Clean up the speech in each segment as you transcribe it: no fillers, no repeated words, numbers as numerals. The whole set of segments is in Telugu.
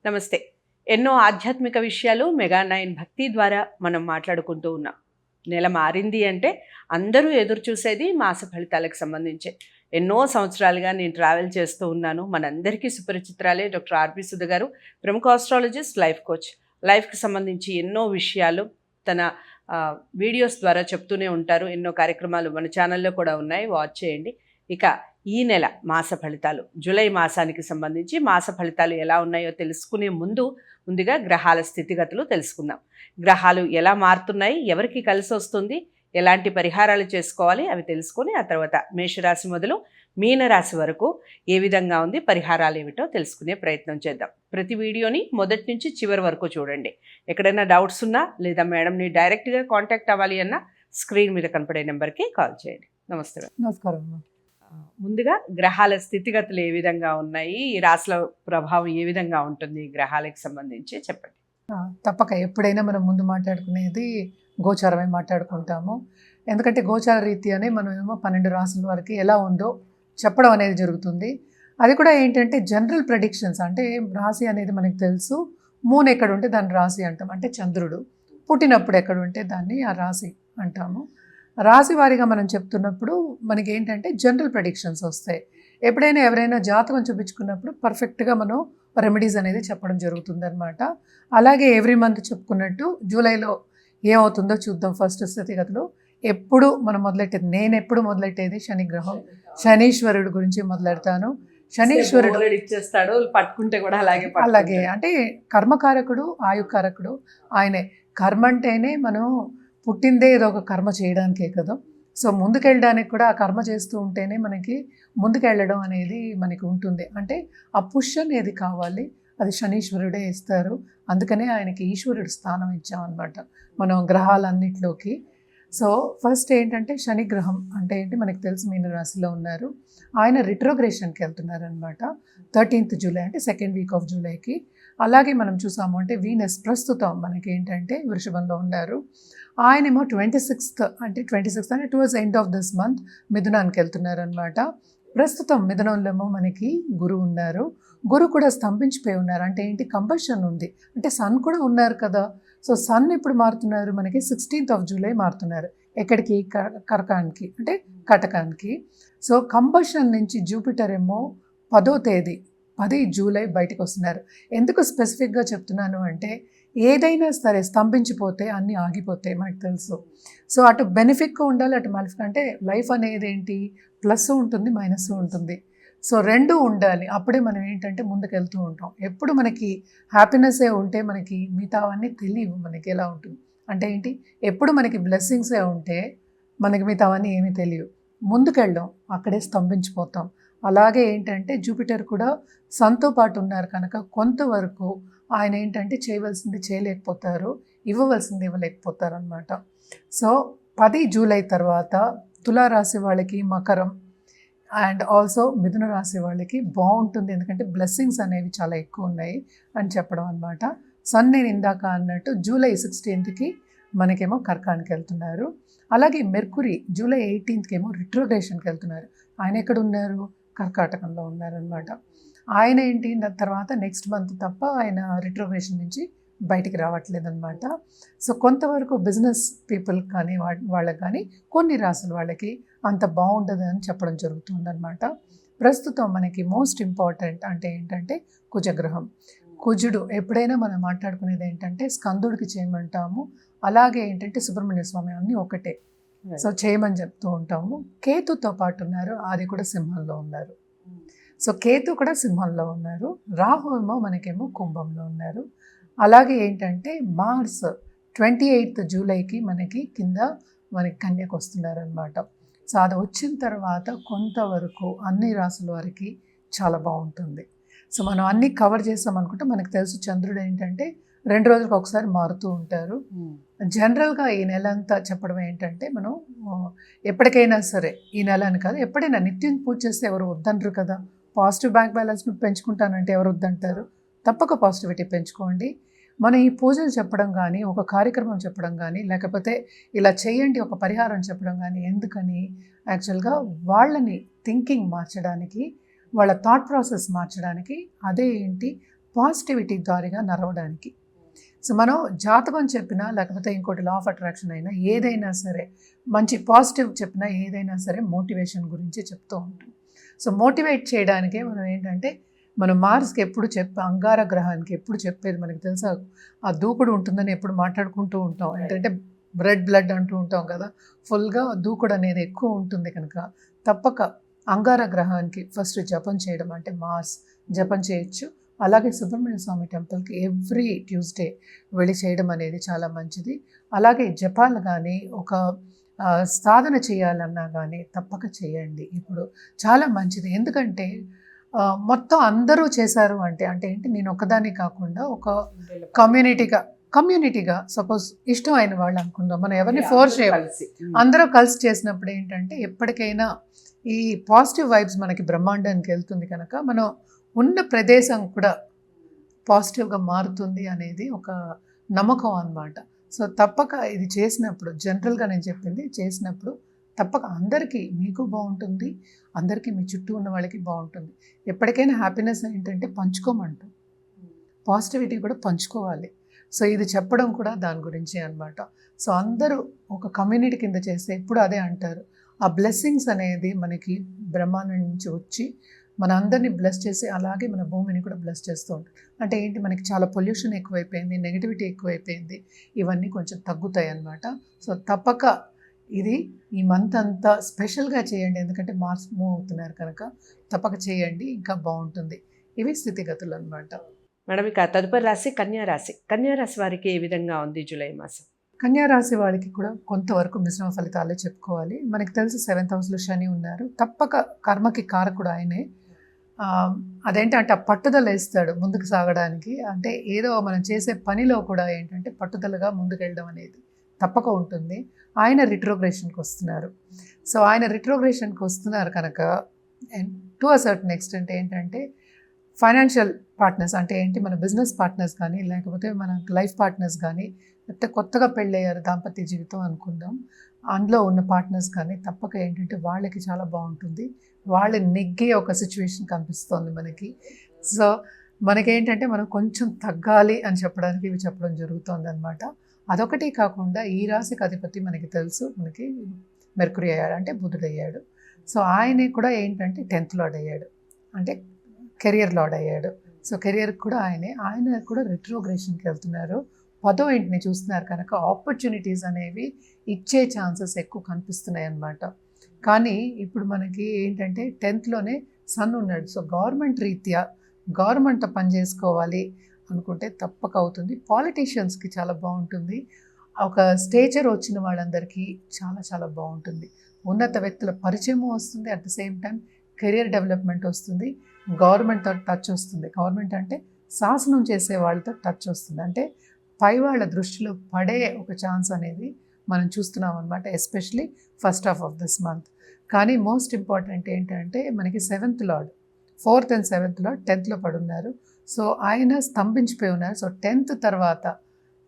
నమస్తే. ఎన్నో ఆధ్యాత్మిక విషయాలు మెగా9 భక్తి ద్వారా మనం మాట్లాడుకుంటూ ఉన్నాం. నెల మారింది అంటే అందరూ ఎదురు చూసేది మాస ఫలితాలకు సంబంధించే. ఎన్నో సంవత్సరాలుగా నేను ట్రావెల్ చేస్తూ ఉన్నాను. మనందరికీ సుపరిచితురాలే డాక్టర్ ఆర్‌పి సుధ గారు, ప్రముఖ ఆస్ట్రాలజిస్ట్, లైఫ్ కోచ్. లైఫ్‌కి సంబంధించి ఎన్నో విషయాలు తన వీడియోస్ ద్వారా చెప్తూనే ఉంటారు. ఎన్నో కార్యక్రమాలు మన ఛానల్లో కూడా ఉన్నాయి, వాచ్ చేయండి. ఇక ఈ నెల మాస ఫలితాలు, జూలై మాసానికి సంబంధించి మాస ఫలితాలు ఎలా ఉన్నాయో తెలుసుకునే ముందుగా గ్రహాల స్థితిగతులు తెలుసుకుందాం. గ్రహాలు ఎలా మారుతున్నాయి, ఎవరికి కలిసి వస్తుంది, ఎలాంటి పరిహారాలు చేసుకోవాలి అవి తెలుసుకొని ఆ తర్వాత మేషరాశి మొదలు మీనరాశి వరకు ఏ విధంగా ఉంది, పరిహారాలు ఏమిటో తెలుసుకునే ప్రయత్నం చేద్దాం. ప్రతి వీడియోని మొదటి నుంచి చివరి వరకు చూడండి. ఎక్కడైనా డౌట్స్ ఉన్నా లేదా మేడంని డైరెక్ట్గా కాంటాక్ట్ అవ్వాలి అన్నా స్క్రీన్ మీద కనపడే నెంబర్కి కాల్ చేయండి. నమస్తే. నమస్కారం. ముందుగా గ్రహాల స్థితిగతులు ఏ విధంగా ఉన్నాయి, ఈ రాశుల ప్రభావం ఏ విధంగా ఉంటుంది గ్రహాలకు సంబంధించి చెప్పండి. తప్పక ఎప్పుడైనా మనం ముందు మాట్లాడుకునేది గోచారమే మాట్లాడుకుంటాము. ఎందుకంటే గోచార రీత్యానే మనం ఏమో 12 రాశుల వరకు ఎలా ఉందో చెప్పడం అనేది జరుగుతుంది. అది కూడా ఏంటంటే జనరల్ ప్రెడిక్షన్స్, అంటే రాశి అనేది మనకు తెలుసు. మూన్ ఎక్కడ ఉంటే దాన్ని రాశి అంటాం, అంటే చంద్రుడు పుట్టినప్పుడు ఎక్కడ ఉంటే దాన్ని ఆ రాశి అంటాము. రాశి వారీగా మనం చెప్తున్నప్పుడు మనకి ఏంటంటే జనరల్ ప్రెడిక్షన్స్ వస్తాయి. ఎప్పుడైనా ఎవరైనా జాతకం చూపించుకున్నప్పుడు పర్ఫెక్ట్గా మనం రెమెడీస్ అనేది చెప్పడం జరుగుతుందన్నమాట. అలాగే ఎవ్రీ మంత్ చెప్పుకున్నట్టు జూలైలో ఏమవుతుందో చూద్దాం. ఫస్ట్ స్థితిగతులు ఎప్పుడు మనం నేను ఎప్పుడు మొదలెట్టేది శనిగ్రహం, శనీశ్వరుడు గురించి మొదలెడతాను. శనీశ్వరుడు ఇచ్చేస్తాడు, పట్టుకుంటే కూడా అలాగే అంటే కర్మకారకుడు, ఆయుకారకుడు ఆయనే. కర్మ అంటేనే మనం పుట్టిందే ఏదో ఒక కర్మ చేయడానికే కదా. సో ముందుకెళ్ళడానికి కూడా ఆ కర్మ చేస్తూ ఉంటేనే మనకి ముందుకెళ్ళడం అనేది మనకి ఉంటుంది. అంటే ఆ పుష్ అనేది కావాలి, అది శనీశ్వరుడే ఇస్తారు. అందుకనే ఆయనకి ఈశ్వరుడు స్థానం ఇచ్చామన్నమాట మనం గ్రహాలన్నిటిలోకి. సో ఫస్ట్ ఏంటంటే శనిగ్రహం అంటే ఏంటి మనకి తెలుసు, మీన రాశిలో ఉన్నారు. ఆయన రిట్రోగ్రేషన్కి వెళ్తున్నారనమాట 13th జూలై, అంటే సెకండ్ వీక్ ఆఫ్ జూలైకి. అలాగే మనం చూసాము అంటే వీనస్ ప్రస్తుతం మనకి ఏంటంటే వృషభంలో ఉన్నారు. ఆయనేమో 26th అంటే towards end of this month మిథునానికి వెళ్తున్నారనమాట. ప్రస్తుతం మిథునంలో మనకి గురువు ఉన్నారు. గురువు కూడా స్తంభించిపోయి ఉన్నారు. అంటే ఏంటి, కంబషన్ ఉంది. అంటే సన్ కూడా ఉన్నారు కదా. సో సన్ ఎప్పుడు మారుతున్నారు, మనకి 16th ఆఫ్ జూలై మారుతున్నారు. ఎక్కడికి, కర్కానికి అంటే కటకానికి. సో కంబషన్ నుంచి జూపిటర్ ఏమో 10వ తేదీ 10 జూలై బయటకు వస్తున్నారు. ఎందుకు స్పెసిఫిక్గా చెప్తున్నాను అంటే ఏదైనా సరే స్తంభించిపోతే అన్నీ ఆగిపోతాయి మనకు తెలుసు. సో అటు బెనిఫిట్గా ఉండాలి, అటు మాలిఫిక్. అంటే లైఫ్ అనేది ఏంటి, ప్లస్ ఉంటుంది, మైనస్ ఉంటుంది. సో రెండూ ఉండాలి, అప్పుడే మనం ఏంటంటే ముందుకెళ్తూ ఉంటాం. ఎప్పుడు మనకి హ్యాపీనెస్సే ఉంటే మనకి మిగతావన్నీ తెలియవు. మనకి ఎలా ఉంటుంది అంటే ఏంటి, ఎప్పుడు మనకి బ్లెస్సింగ్సే ఉంటే మనకి మిగతావన్నీ ఏమీ తెలియవు. ముందుకెళ్ళడం, అక్కడే స్తంభించిపోతాం. అలాగే ఏంటంటే జూపిటర్ కూడా సన్తో పాటు ఉన్నారు కనుక కొంతవరకు ఆయన ఏంటంటే చేయవలసింది చేయలేకపోతారు, ఇవ్వవలసింది ఇవ్వలేకపోతారు అనమాట. సో 10 జూలై తర్వాత తులారాశి వాళ్ళకి మకరం అండ్ ఆల్సో మిథున రాశి వాళ్ళకి బాగుంటుంది. ఎందుకంటే బ్లెస్సింగ్స్ అనేవి చాలా ఎక్కువ ఉన్నాయి అని చెప్పడం అనమాట. సన్ నేను ఇందాక అన్నట్టు జూలై 16th మనకేమో కర్కానికి వెళ్తున్నారు. అలాగే మెర్కురీ జూలై 18th రిట్రోగ్రేషన్కి వెళ్తున్నారు. ఆయన ఎక్కడ ఉన్నారు, కర్కాటకంలో ఉన్నారనమాట. ఆయన ఏంటి తర్వాత నెక్స్ట్ మంత్ తప్ప ఆయన రిట్రోగ్రేషన్ నుంచి బయటికి రావట్లేదు అనమాట. సో కొంతవరకు బిజినెస్ పీపుల్ కానీ వాళ్ళకి కానీ కొన్ని రాసుల వాళ్ళకి అంత బాగుండదు అని చెప్పడం జరుగుతుందన్నమాట. ప్రస్తుతం మనకి మోస్ట్ ఇంపార్టెంట్ అంటే ఏంటంటే కుజగ్రహం. కుజుడు ఎప్పుడైనా మనం మాట్లాడుకునేది ఏంటంటే స్కందుడికి చేయమంటాము. అలాగే ఏంటంటే సుబ్రహ్మణ్య స్వామి అన్నీ ఒకటే, సో చేయమని చెప్తూ ఉంటాము. కేతుతో పాటు ఉన్నారు, అది కూడా సింహంలో ఉన్నారు. సో కేతు కూడా సింహంలో ఉన్నారు. రాహు ఏమో మనకేమో కుంభంలో ఉన్నారు. అలాగే ఏంటంటే మార్స్ 28th జూలైకి మనకి కన్యకు వస్తున్నారనమాట. సో అది వచ్చిన తర్వాత కొంతవరకు అన్ని రాసుల వారికి చాలా బాగుంటుంది. సో మనం అన్నీ కవర్ చేస్తాం అనుకుంటే మనకు తెలుసు చంద్రుడు ఏంటంటే 2 రోజులకు ఒకసారి మారుతూ ఉంటారు. జనరల్గా ఈ నెల అంతా చెప్పడం ఏంటంటే మనం ఎప్పటికైనా సరే, ఈ నెల అని కాదు, ఎప్పుడైనా నిత్యం పూజ చేస్తే ఎవరు వద్దంటారు కదా. పాజిటివ్ బ్యాంక్ బ్యాలెన్స్ను పెంచుకుంటానంటే ఎవరు వద్దంటారు. తప్పక పాజిటివిటీ పెంచుకోండి. మనం ఈ పూజలు చెప్పడం కానీ, ఒక కార్యక్రమం చెప్పడం కానీ, లేకపోతే ఇలా చేయండి ఒక పరిహారం చెప్పడం కానీ ఎందుకని, యాక్చువల్గా వాళ్ళని థింకింగ్ మార్చడానికి, వాళ్ళ థాట్ ప్రాసెస్ మార్చడానికి. అదే ఏంటి, పాజిటివిటీ ద్వారాగా నడవడానికి. సో మనం జాతకం చెప్పినా లేకపోతే ఇంకోటి లా ఆఫ్ అట్రాక్షన్ అయినా ఏదైనా సరే మంచి పాజిటివ్ చెప్పినా ఏదైనా సరే మోటివేషన్ గురించి చెప్తూ ఉంటాం. సో మోటివేట్ చేయడానికే మనం ఏంటంటే మనం మార్స్కి ఎప్పుడు అంగార గ్రహానికి ఎప్పుడు చెప్పేది మనకి తెలుసా, ఆ దూకుడు ఉంటుందని ఎప్పుడు మాట్లాడుకుంటూ ఉంటాం. ఏంటంటే బ్లడ్ అంటూ ఉంటాం కదా, ఫుల్గా దూకుడు అనేది ఎక్కువ ఉంటుంది కనుక తప్పక అంగార గ్రహానికి ఫస్ట్ జపం చేయడం, అంటే మార్స్ జపం చేయొచ్చు. అలాగే సుబ్రహ్మణ్య స్వామి టెంపుల్కి ఎవ్రీ ట్యూస్డే వెళ్ళి చేయడం అనేది చాలా మంచిది. అలాగే జపాలు కానీ ఒక సాధన చేయాలన్నా కానీ తప్పక చేయండి. ఇప్పుడు చాలా మంచిది. ఎందుకంటే మొత్తం అందరూ చేశారు అంటే ఏంటి, నేను ఒకదాన్ని కాకుండా ఒక కమ్యూనిటీగా సపోజ్ ఇష్టం అయిన వాళ్ళు అనుకుందాం, మనం ఎవరిని ఫోర్స్ చేయాలి, అందరూ కలిసి చేసినప్పుడు ఏంటంటే ఎప్పటికైనా ఈ పాజిటివ్ వైబ్స్ మనకి బ్రహ్మాండానికి వెళ్తుంది కనుక మనం ఉన్న ప్రదేశం కూడా పాజిటివ్గా మారుతుంది అనేది ఒక నమ్మకం అన్నమాట. సో తప్పక ఇది చేసినప్పుడు, జనరల్గా నేను చెప్పింది చేసినప్పుడు తప్పక అందరికీ మీకు బాగుంటుంది, అందరికీ మీ చుట్టూ ఉన్న వాళ్ళకి బాగుంటుంది. ఎప్పటికైనా హ్యాపీనెస్ ఏంటంటే పంచుకోమంటాం, పాజిటివిటీ కూడా పంచుకోవాలి. సో ఇది చెప్పడం కూడా దాని గురించి అన్నమాట. సో అందరూ ఒక కమ్యూనిటీ కింద చేస్తే ఎప్పుడు అదే అంటారు, ఆ బ్లెస్సింగ్స్ అనేది మనకి బ్రహ్మాండం నుంచి వచ్చి మన అందరినీ బ్లెస్ చేసి అలాగే మన భూమిని కూడా బ్లెస్ చేస్తూ ఉంటాం. అంటే ఏంటి, మనకి చాలా పొల్యూషన్ ఎక్కువైపోయింది, నెగిటివిటీ ఎక్కువైపోయింది, ఇవన్నీ కొంచెం తగ్గుతాయి అన్నమాట. సో తప్పక ఇది ఈ మంత్ అంతా స్పెషల్గా చేయండి, ఎందుకంటే మార్స్ మూవ్ అవుతున్నారు కనుక తప్పక చేయండి, ఇంకా బాగుంటుంది. ఇవి స్థితిగతులు అన్నమాట. మేడం, ఇక తదుపరి రాశి కన్యా రాశి వారికి ఏ విధంగా ఉంది జూలై మాసం? కన్యా రాశి వాళ్ళకి కూడా కొంతవరకు మిశ్రమ ఫలితాలే చెప్పుకోవాలి. మనకి తెలుసు 7th హౌస్లో శని ఉన్నారు, తప్పక కర్మకి కారకుడు ఆయనే. అదేంటంటే ఆ పట్టుదల ఇస్తాడు ముందుకు సాగడానికి. అంటే ఏదో మనం చేసే పనిలో కూడా ఏంటంటే పట్టుదలగా ముందుకెళ్ళడం అనేది తప్పక ఉంటుంది. ఆయన రిట్రోగ్రేషన్కి వస్తున్నారు. సో ఆయన రిట్రోగ్రేషన్కి వస్తున్నారు కనుక టు అ సర్టన్ ఎక్స్టెంట్ ఏంటంటే ఫైనాన్షియల్ పార్ట్నర్స్, అంటే ఏంటి, మన బిజినెస్ పార్ట్నర్స్ కానీ లేకపోతే మన లైఫ్ పార్ట్నర్స్ కానీ, లేకపోతే కొత్తగా పెళ్ళయ్యారు దాంపత్య జీవితం అనుకుందాం, అందులో ఉన్న పార్ట్నర్స్ కానీ తప్పక ఏంటంటే వాళ్ళకి చాలా బాగుంటుంది. వాళ్ళు నెగ్గే ఒక సిచ్యువేషన్ కనిపిస్తోంది మనకి. సో మనకేంటంటే మనం కొంచెం తగ్గాలి అని చెప్పడానికి ఇవి చెప్పడం జరుగుతుంది అనమాట. అదొకటి కాకుండా ఈ రాశికి అధిపతి మనకి తెలుసు, మనకి మెర్కురీ అయ్యాడు, అంటే బుధుడు అయ్యాడు. సో ఆయనే కూడా ఏంటంటే 10th లార్డ్ అయ్యాడు, అంటే కెరియర్ లార్డ్ అయ్యాడు. సో కెరియర్కి కూడా ఆయన కూడా రిట్రోగ్రేషన్కి వెళ్తున్నారు, 10వ ఇంటిని చూస్తున్నారు కనుక ఆపర్చునిటీస్ అనేవి ఇచ్చే ఛాన్సెస్ ఎక్కువ కనిపిస్తున్నాయి అన్నమాట. కానీ ఇప్పుడు మనకి ఏంటంటే 10thలోనే సన్ ఉన్నాడు. సో గవర్నమెంట్ రీత్యా గవర్నమెంట్ పని చేసుకోవాలి అనుకుంటే తప్పక అవుతుంది. పాలిటీషియన్స్కి చాలా బాగుంటుంది. ఒక స్టేచర్ వచ్చిన వాళ్ళందరికీ చాలా చాలా బాగుంటుంది. ఉన్నత వ్యక్తుల పరిచయము వస్తుంది, at the same time career development వస్తుంది, గవర్నమెంట్తో టచ్ వస్తుంది. గవర్నమెంట్ అంటే శాసనం చేసే వాళ్ళతో టచ్ వస్తుంది, అంటే పై వాళ్ళ దృష్టిలో పడే ఒక ఛాన్స్ అనేది మనం చూస్తున్నాం అనమాట, especially first half of this month. కానీ మోస్ట్ ఇంపార్టెంట్ ఏంటంటే మనకి 7th lord, 4th and 7th lord 10thలో పడున్నారు. సో ఆయన స్తంభించిపోయి ఉన్నారు. సో 10th తర్వాత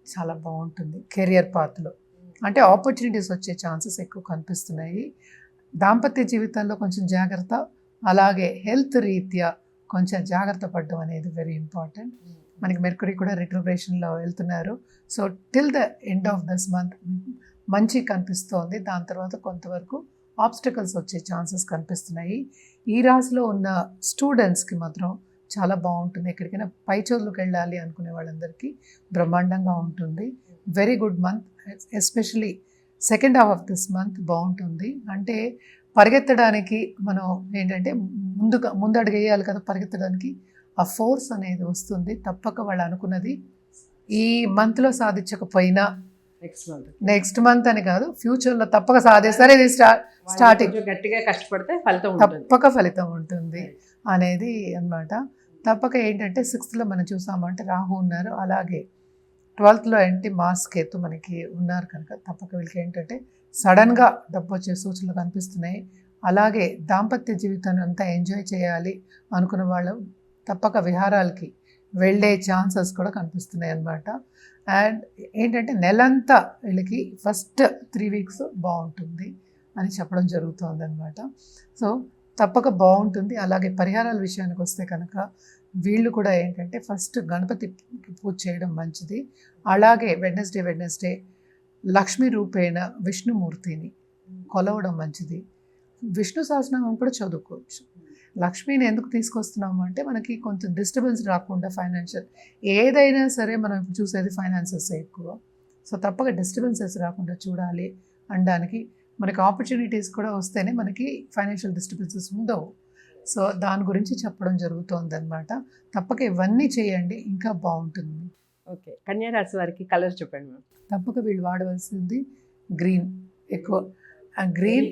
చాలా బాగుంటుంది కెరియర్ పాత్లో, అంటే ఆపర్చునిటీస్ వచ్చే ఛాన్సెస్ ఎక్కువ కనిపిస్తున్నాయి. దాంపత్య జీవితంలో కొంచెం జాగ్రత్త, అలాగే హెల్త్ రీత్యా కొంచెం జాగ్రత్త పడడం అనేది వెరీ ఇంపార్టెంట్. మనకి మెర్కురీ కూడా రిట్రోగ్రేషన్లో వెళ్తున్నారు. So till the end of this month మంచి కనిపిస్తోంది. దాని తర్వాత కొంతవరకు ఆబ్స్టకల్స్ వచ్చే ఛాన్సెస్ కనిపిస్తున్నాయి. ఈ రాశిలో ఉన్న స్టూడెంట్స్కి మాత్రం చాలా బాగుంటుంది. ఎక్కడికైనా పై చదువులకు వెళ్ళాలి అనుకునే వాళ్ళందరికీ బ్రహ్మాండంగా ఉంటుంది. Very good month, especially second half of this month బాగుంటుంది. అంటే పరిగెత్తడానికి మనం ఏంటంటే ముందు అడుగు వేయాలి కదా, పరిగెత్తడానికి ఆ ఫోర్స్ అనేది వస్తుంది. తప్పక వాళ్ళు అనుకున్నది ఈ మంత్లో సాధించకపోయినా నెక్స్ట్ మంత్ అని కాదు, ఫ్యూచర్లో తప్పక సాధిస్తారు. ఇది స్టార్టింగ్, గట్టిగా కష్టపడితే ఫలితం తప్పక ఫలితం ఉంటుంది అనేది అన్నమాట. తప్పక ఏంటంటే 6thలో మనం చూసామంటే రాహు ఉన్నారు, అలాగే 12thలో ఏంటి మాస్ కేతు మనకి ఉన్నారు కనుక తప్పక వీళ్ళకి ఏంటంటే సడన్గా డబ్బు వచ్చే సూచనలు కనిపిస్తున్నాయి. అలాగే దాంపత్య జీవితాన్ని అంతా ఎంజాయ్ చేయాలి అనుకున్న వాళ్ళు తప్పక విహారాలకి వెళ్ళే ఛాన్సెస్ కూడా కనిపిస్తున్నాయి అన్నమాట. అండ్ ఏంటంటే నెలంతా వీళ్ళకి ఫస్ట్ 3 weeks బాగుంటుంది అని చెప్పడం జరుగుతుంది అనమాట. సో తప్పక బాగుంటుంది. అలాగే పరిహారాల విషయానికి వస్తే కనుక వీళ్ళు కూడా ఏంటంటే ఫస్ట్ గణపతికి పూజ చేయడం మంచిది. అలాగే వెడ్నెస్డే లక్ష్మీ రూపేణ విష్ణుమూర్తిని కొలవడం మంచిది. విష్ణు సహస్రనామం కూడా చదువుకోవచ్చు. లక్ష్మిని ఎందుకు తీసుకొస్తున్నాము అంటే మనకి కొంచెం డిస్టర్బెన్స్ రాకుండా ఫైనాన్షియల్ ఏదైనా సరే మనం ఇప్పుడు చూసేది ఫైనాన్సెస్ ఎక్కువ. సో తప్పక డిస్టర్బెన్సెస్ రాకుండా చూడాలి అనడానికి మనకి ఆపర్చునిటీస్ కూడా వస్తేనే మనకి ఫైనాన్షియల్ డిస్టర్బెన్సెస్ ఉండవు. సో దాని గురించి చెప్పడం జరుగుతుంది అనమాట. తప్పక ఇవన్నీ చేయండి, ఇంకా బాగుంటుంది. ఓకే, కన్యా రాశి వారికి కలర్ చెప్పండి మ్యామ్. తప్పక వీళ్ళు వాడవలసింది గ్రీన్ ఎక్కువ. గ్రీన్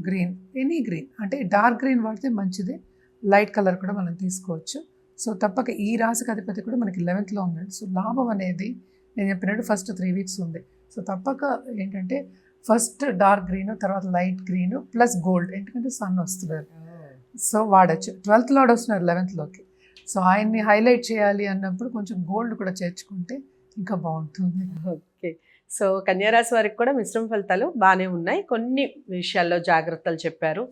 గ్రీన్ ఎనీ గ్రీన్ అంటే డార్క్ గ్రీన్ వాడితే మంచిది. లైట్ కలర్ కూడా మనం తీసుకోవచ్చు. సో తప్పక ఈ రాశికి అధిపతి కూడా మనకి 11th ఉన్నాడు. సో లాభం అనేది నేను చెప్పినట్టు ఫస్ట్ 3 వీక్స్ ఉంది. సో తప్పక ఏంటంటే ఫస్ట్ డార్క్ గ్రీన్, తర్వాత లైట్ గ్రీన్ ప్లస్ గోల్డ్, ఎందుకంటే సన్ వస్తున్నారు. సో వాడచ్చు. 12th లార్డ్ వస్తున్నారు 11th. సో ఆయన్ని హైలైట్ చేయాలి అన్నప్పుడు కొంచెం గోల్డ్ కూడా చేర్చుకుంటే ఇంకా బాగుంటుంది. ఓకే, సో కన్యారాశి వారికి కూడా మిశ్రమ ఫలితాలు బాగానే ఉన్నాయి. కొన్ని విషయాల్లో జాగ్రత్తలు చెప్పారు.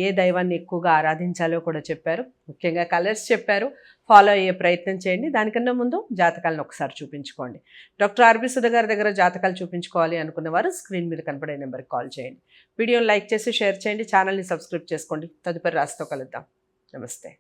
ఏ దైవాన్ని ఎక్కువగా ఆరాధించాలో కూడా చెప్పారు. ముఖ్యంగా కలర్స్ చెప్పారు. ఫాలో అయ్యే ప్రయత్నం చేయండి. దానికన్నా ముందు జాతకాలను ఒకసారి చూపించుకోండి. డాక్టర్ ఆర్బి సుధ గారి దగ్గర జాతకాలు చూపించుకోవాలి అనుకున్న వారు స్క్రీన్ మీద కనపడే నెంబర్కి కాల్ చేయండి. వీడియోని లైక్ చేసి షేర్ చేయండి. ఛానల్ని సబ్స్క్రైబ్ చేసుకోండి. తదుపరి రాశితో కలుద్దాం. నమస్తే.